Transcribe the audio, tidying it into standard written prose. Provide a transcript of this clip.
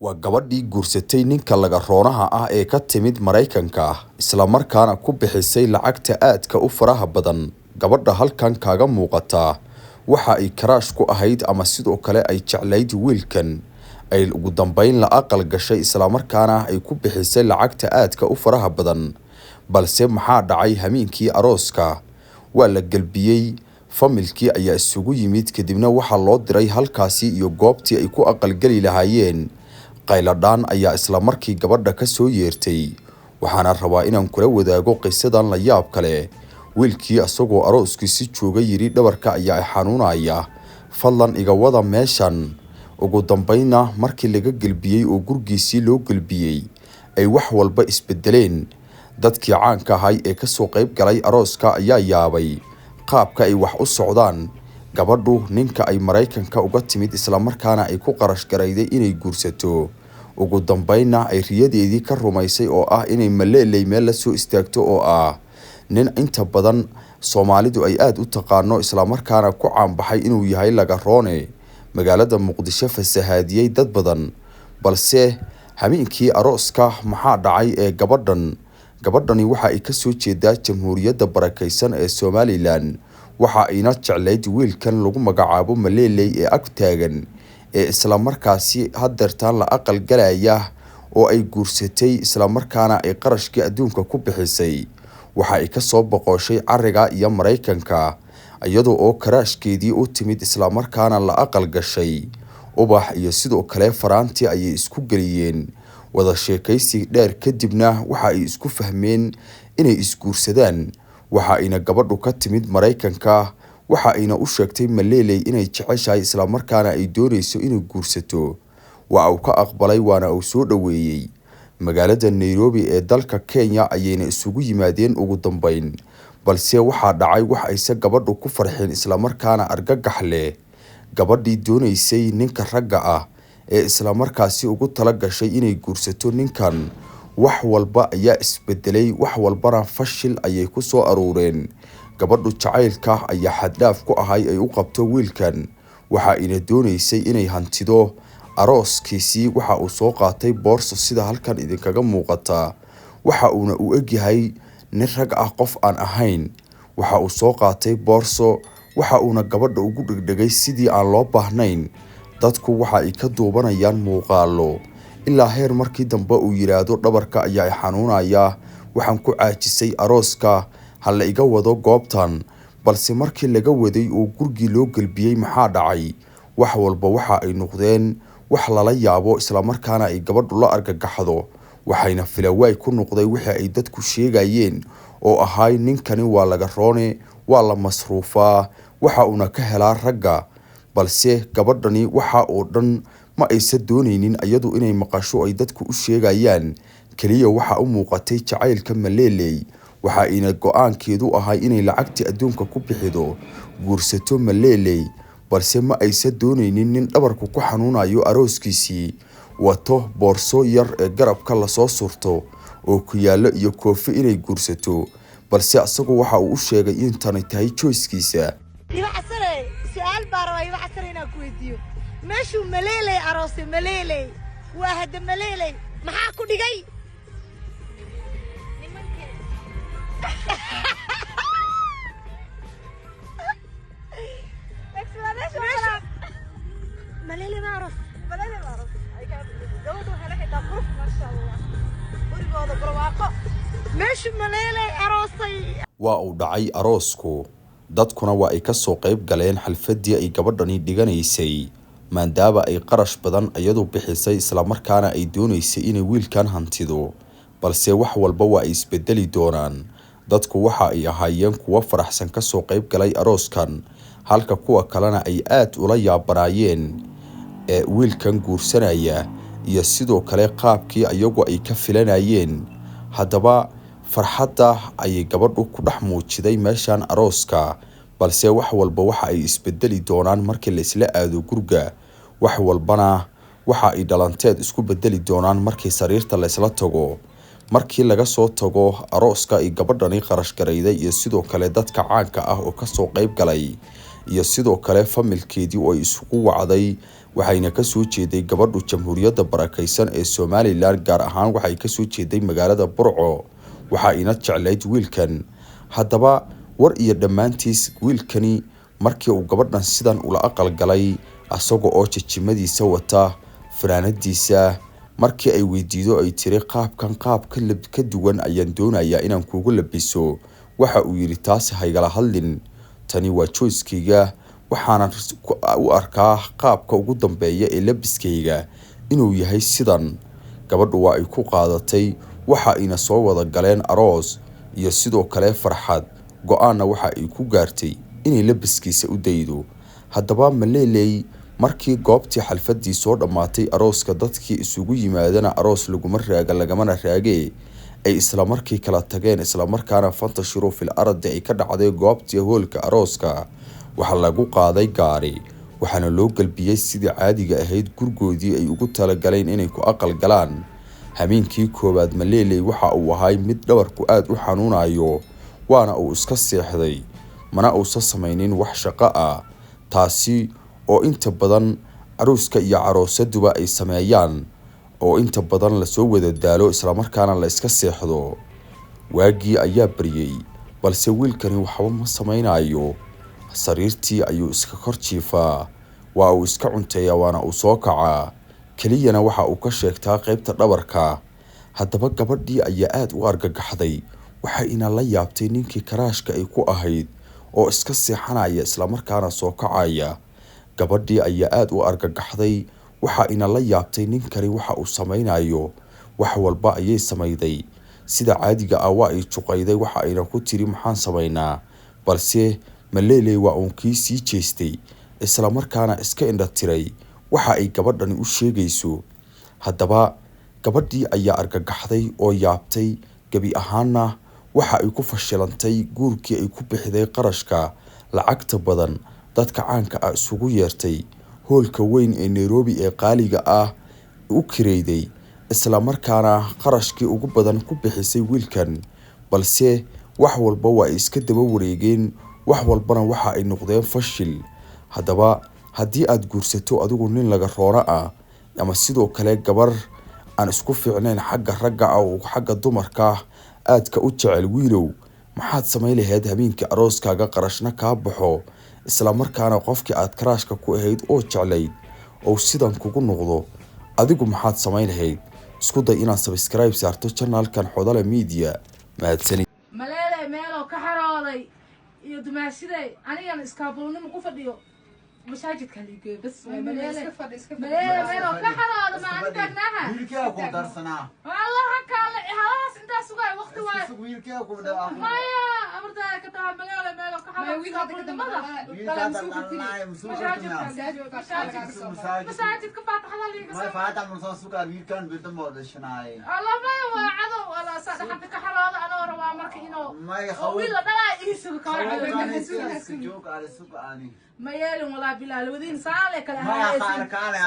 waa gabadhii guursatay ninka laga roonaha ah ee ka timid Mareykanka isla markaana ku bixisay lacagta aadka u faraha badan. Gabadha halkan kaaga muuqata waxa ay karaash ku ahayd ama sidoo kale ay jeclayd wiilkan ay ugu dambeyn la aqal gashay isla markaana ay ku bixisay lacagta aadka u faraha badan. Balse maxaa dhacay hamiinkii arooska? Waa la galbiyay, familkii ayaa isugu yimid kadibna waxa loo diray halkaasi iyo goobtii ay ku aqal gali lahaayeen. qayladhaan ayaa isla markii gabadha ka soo yeertay. Waxaana rabaa inaan kula wadaago qisadan la yaab kale. Wiilkii asagoo arooskiisi jooga yiri dhabarka ayaa xanuunaya. Fadlan iga wada meeshan. Ugu dambeynna markii laga galbiyay oo gurgiisii loo galbiyay ay wax walba isbedeleen. Dadkii caanka ahay ee ka soo qayb galay arooska ayaa yaabay qaabka ay wax u socdaan. Gabadhu ninka ay Mareykanka uga timid isla markaana ay ku qarash garayday inay guursato. Ugu dambeynna ay riyadeedii ka rumaysay oo ah inay maleelay meel la soo istaagto oo ah nin inta badan Soomaalidu ay aad u taqaano isla markaana ku caanbaxay inuu yahay laga roone. Magaalada Muqdisho fasahaadiyay dad badan. Balse hamiinkii arooska maxaa dhacay ee gabadhani waxa ay ka soo jeedaa Jamhuuriyadda Barakeysan ee Somaliland. Waxa ayna jeclayd wiilkan lagu magacaabo Maleelay ee ag taagan ee isla markaasi hadeertaan la aqal galaya oo ay guursatay isla markaana ay qarashkii adduunka ku bixisay. Waxa ay ka soo boqoshay cariga iyo Mareykanka iyadoo oo karaashkeedii u timid isla markaana la aqal gashay. Ubax iyo sidoo kale faraanti ayay isku galiyeen. Wada sheekaysi dheer kadibna waxa ay isku fahmeen inay isguursadaan. Waxa ayna gabadhu ka timid Mareykanka. Waxa ayna u sheegtay Maleelay inay jeceshahay isla markaana ay doonayso inay guursato. Waa uu ka aqbalay waana uu soo dhaweeyay. Magaalada Nairobi ee dalka Kenya ayayna isugu yimaadeen ugu dambeyn. Balse waxa dhacay wax aysan gabadhu ku farxin isla markaana argagax leh. Gabadhii doonaysay ninka ragga ah ee isla markaasi ugu tala gashay inay guursato ninkan. Wax walba ayaa isbedelay, wax walbana fashil ayay ku soo aruureen. Gabadhu jacaylka ayaa xad dhaaf ku ahay ay u qabto wiilkan. Waxa ayna doonaysay inay hantido arooskiisii. Waxa uu soo qaatay boorso sida halkan idinkaga muuqata. Waxa uuna u egyahay nin rag ah qof aan ahayn. Waxa uu soo qaatay boorso. Waxa uuna gabadha ugu dhigdhigay sidii aan loo baahnayn. Dadku waxa ay ka duubanayaan muuqaalo ilaa heer markii dambe uu yiraahdo dhabarka ayaa xanuunaya. Waxaan ku caajisay arooska, hal iga wado goobtan. Balse markii laga waday oo gurigii loo galbiyay maxaa dhacay? Wax walba waxa ay noqdeen wax lala yaabo isla markaana ay gabadhu la argagaxdo. Waxayna filawaay ku noqday wixii ay dadku sheegayeen oo ahay ninkani waa laga roone, waa la masruufaa, waxa uuna ka helaa ragga. Balse gabadhani waxa oo dhan ma aysan doonaynin iyadu inay maqasho ay dadku u sheegayaan. Kaliya waxa u muuqatay jacaylka Maleelay. Waxa ayna go'aankeedu ahay inay lacagtii adduunka ku bixido guursato Maleelay. Balse ma aysan doonaynin nin dhabarku ku xanuunayo arooskiisii wato boorso yar ee garabka la soo surto oo ku yaalo iyo koofi inay guursato. Balse asagu waxa uu u sheegay in tani tahay choice-kiisa. سؤال باروي وحسرينا كويديو ماشو مليلي عروسي مليلي واحد مليلي محاكو دقي مليلي ما اعرف زودوا هلاقي دبروف ما شاء الله ورقوا برواقه ماشو مليلي عروسي waa uu dhacay aroosku. Dadkuna waa ay ka soo qayb galeen xalfadii ay gabadhani dhiganaysay. Maadaama ay qarash badan iyadu bixisay isla markaana ay doonaysay inay wiilkan hantido. Balse wax walba waa ay isbedeli doonaan. Dadku waxa ay ahaayeen kuwa faraxsan ka soo qayb galay arooskan. Halka kuwa kalena ay aad ula yaabanaayeen ee wiilkan guursanaya iyo sidoo kale qaabkii ayagu ay ka filanayeen. Haddaba farxadda ayay gabadhu ku dhex muujiday meeshan arooska. Balse wax walba waxa ay isbedeli doonaan markii la isla aado guriga. Wax walbana waxa ay dhalanteed isku bedeli doonaan markii sariirta la isla tago. Markii laga soo tago arooska ay gabadhani qarash garayday iyo sidoo kale dadka caanka ah oo ka soo qayb galay iyo sidoo kale familkeedii oo ay isugu wacday waxayna ka soo jeeday gabadhu jamhuuriyadda barakaysan ee Somaliland gaar ahaan waxay ka soo jeeday magaalada Burco waxa ina jeclayd wiilkan haddaba war iyo dhamaantiis wiilkani markii uu gabadhan sidan ula aqal galay asagoo oo jijimadiisa wata fanaanadiisa markii ay weydiido ay tiri qaabkan qaab ka duwan ayaan doonayaa inaan kuugu labiso waxa uu yiri taas haygala hadlin tani waa choice-kayga waxaan u arkaa qaabka ugu dambeeya ee labiskayga inuu yahay sidan gabadhu waa ay ku qaadatay waxa ina soo wada galeen aroos iyo sidoo kale farxad go'aana waxa ay ku gaartay inay labiskiisa u daydo haddaba Malele markii goobtii xalfadii soo dhamaatay arooska dadkii isugu yimaadana aroos lagamana raagay ay isla markii kala tageen isla markaana fantashiru fil ardi ay ka dhacday goobtii hoolka arooska waxa lagu qaaday gaari waxaana loo galbiyay sidii caadiga ahayd gurgoodii ay ugu tala galeen inay ku aqal galaan habeenkii koobaad Malele waxa uu ahay mid dhabarku aad u xanuunayo waana uu iska seexday mana uusan samaynin wax shaqo ah taasi oo inta badan arooska iyo aroosaduba ay sameeyaan oo inta badan la soo wada daalo isla markaana la iska seexdo waagii ayaa bariyay balse wiilkani waxba ma samaynayo sariirtii ayuu iska kor jiifaa waa uu iska cunteeyaa waana uu soo kacaa kaliyana waxa uu ka sheegtaa qaybta dhabarka haddaba gabadhii ayaa aad u argagaxday waxa ina la yaabtay ninkii karaashka ay ku ahayd oo iska seexanaya isla markaana soo kacaya gabadhii ayaa aad u argagaxday waxa ina la yaabtay ninkani waxa uu samaynayo wax walba ayay samayday sida caadiga ah waa ay juqayday waxa ayna ku tiri maxaan samaynaa balse Malele waa uu kii sii jeestay isla markaana iska indha tiray waxa ay gabadhani u sheegayso haddaba gabadhii ayaa argagaxday oo yaabtay gabi ahaana waxa ay ku fashilantay guurkii ay ku bixday qarashka lacagta badan dadka caanka ah isugu yeertay hoolka weyn ee Nairobi ee qaaliga ah u kireeyday isla markaana qarashkii ugu badan ku bixisay wiilkan balse wax walba waa iska daba wareegeen wax walbana waxa ay noqdeen fashil haddaba haddii aad guursato adigu nin laga roona ah ama sidoo kale gabar aan isku fiicnayn xagga ragga oo xagga dumarka aad ka u jecel wiilow maxaad samayn lahayd habeenkii arooskaaga qarashna ka baxo isla markaana qofkii aad karaashka ku ahayd oo jeclayd oo sidan kugu noqdo adigu maxaad samayn lahayd isku day inaad subscribe saarto channelkan Xodale Media mahadsanid Malele meelo ka xarooday iyo dumaashiday aniga iskaabulnimo ku fadhiyo masaajidka liigay bas Malele meelo ka xarooda ma anta taagnaha wiilkii ku darsanaa wallahi kale haas inta sugay waqti waay wiilkii ku dhaaf maya abarta ka taa Malele meelo ka xarooda masaajid ka faataxada liiga ما فاتح من صوصك ويلكن بيتمود الشناي الله ما وعدو ولا صدق حتى كحراد انا ورا مركي انه ما يخوف ويلا دلا يسوق جوك على السوق اني ما يلون ولا بلال ودين سالك ما خارك انا